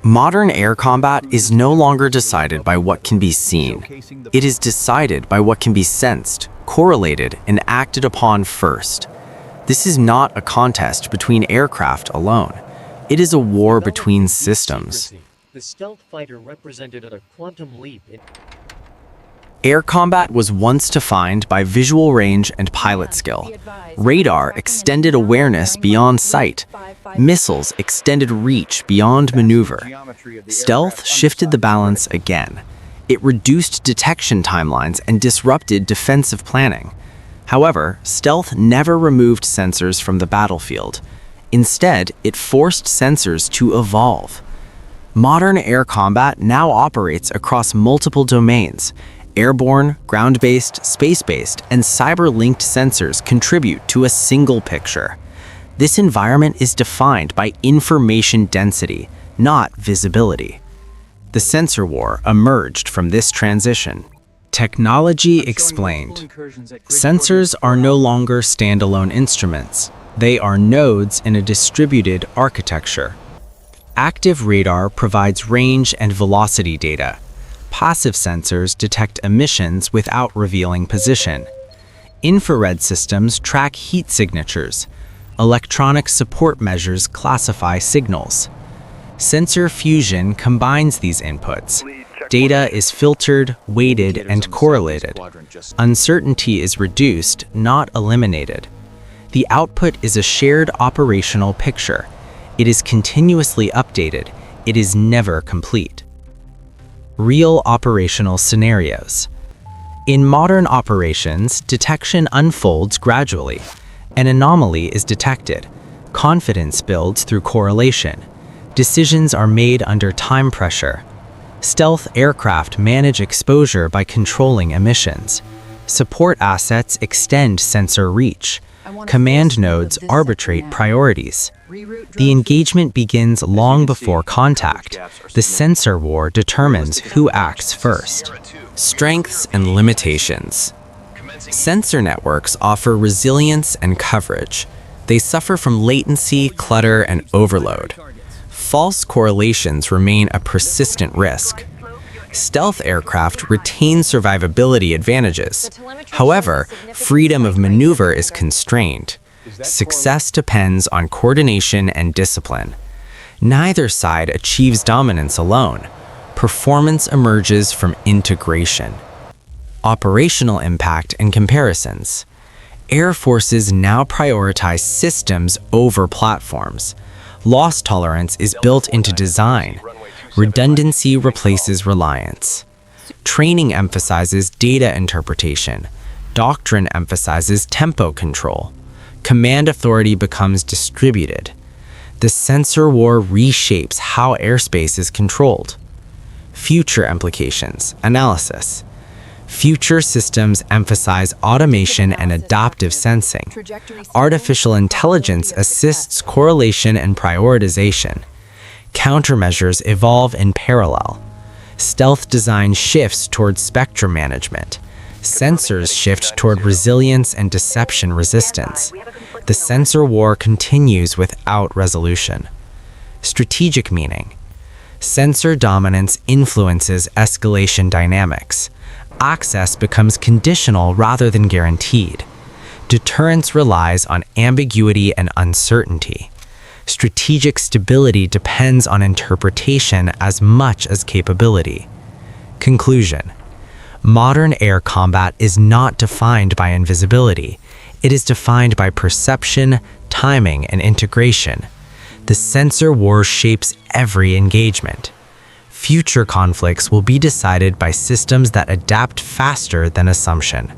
Modern air combat is no longer decided by what can be seen. It is decided by what can be sensed, correlated, and acted upon first. This is not a contest between aircraft alone. It is a war between systems. The stealth fighter represented a quantum leap in Air combat was once defined by visual range and pilot skill. Radar extended awareness beyond sight. Missiles extended reach beyond maneuver. Stealth shifted the balance again. It reduced detection timelines and disrupted defensive planning. However, stealth never removed sensors from the battlefield. Instead, it forced sensors to evolve. Modern air combat now operates across multiple domains. Airborne, ground-based, space-based, and cyber-linked sensors contribute to a single picture. This environment is defined by information density, not visibility. The sensor war emerged from this transition. Technology explained. Sensors are no longer standalone instruments. They are nodes in a distributed architecture. Active radar provides range and velocity data. Passive sensors detect emissions without revealing position. Infrared systems track heat signatures. Electronic support measures classify signals. Sensor fusion combines these inputs. Data is filtered, weighted, and correlated. Uncertainty is reduced, not eliminated. The output is a shared operational picture. It is continuously updated. It is never complete. Real operational scenarios. In modern operations, detection unfolds gradually. An anomaly is detected. Confidence builds through correlation. Decisions are made under time pressure. Stealth aircraft manage exposure by controlling emissions. Support assets extend sensor reach. Command nodes arbitrate priorities. The engagement begins long before contact. The sensor war determines who acts first. Strengths and limitations. Sensor networks offer resilience and coverage. They suffer from latency, clutter, and overload. False correlations remain a persistent risk. Stealth aircraft retain survivability advantages. However, freedom of maneuver is constrained. Success depends on coordination and discipline. Neither side achieves dominance alone. Performance emerges from integration. Operational impact and comparisons. Air forces now prioritize systems over platforms. Loss tolerance is built into design. Redundancy replaces reliance. Training emphasizes data interpretation. Doctrine emphasizes tempo control. Command authority becomes distributed. The sensor war reshapes how airspace is controlled. Future implications, analysis. Future systems emphasize automation and adaptive sensing. Artificial intelligence assists correlation and prioritization. Countermeasures evolve in parallel. Stealth design shifts toward spectrum management. Sensors shift toward resilience and deception resistance. The sensor war continues without resolution. Strategic meaning. Sensor dominance influences escalation dynamics. Access becomes conditional rather than guaranteed. Deterrence relies on ambiguity and uncertainty. Strategic stability depends on interpretation as much as capability. Conclusion. Modern air combat is not defined by invisibility. It is defined by perception, timing, and integration. The sensor war shapes every engagement. Future conflicts will be decided by systems that adapt faster than assumption.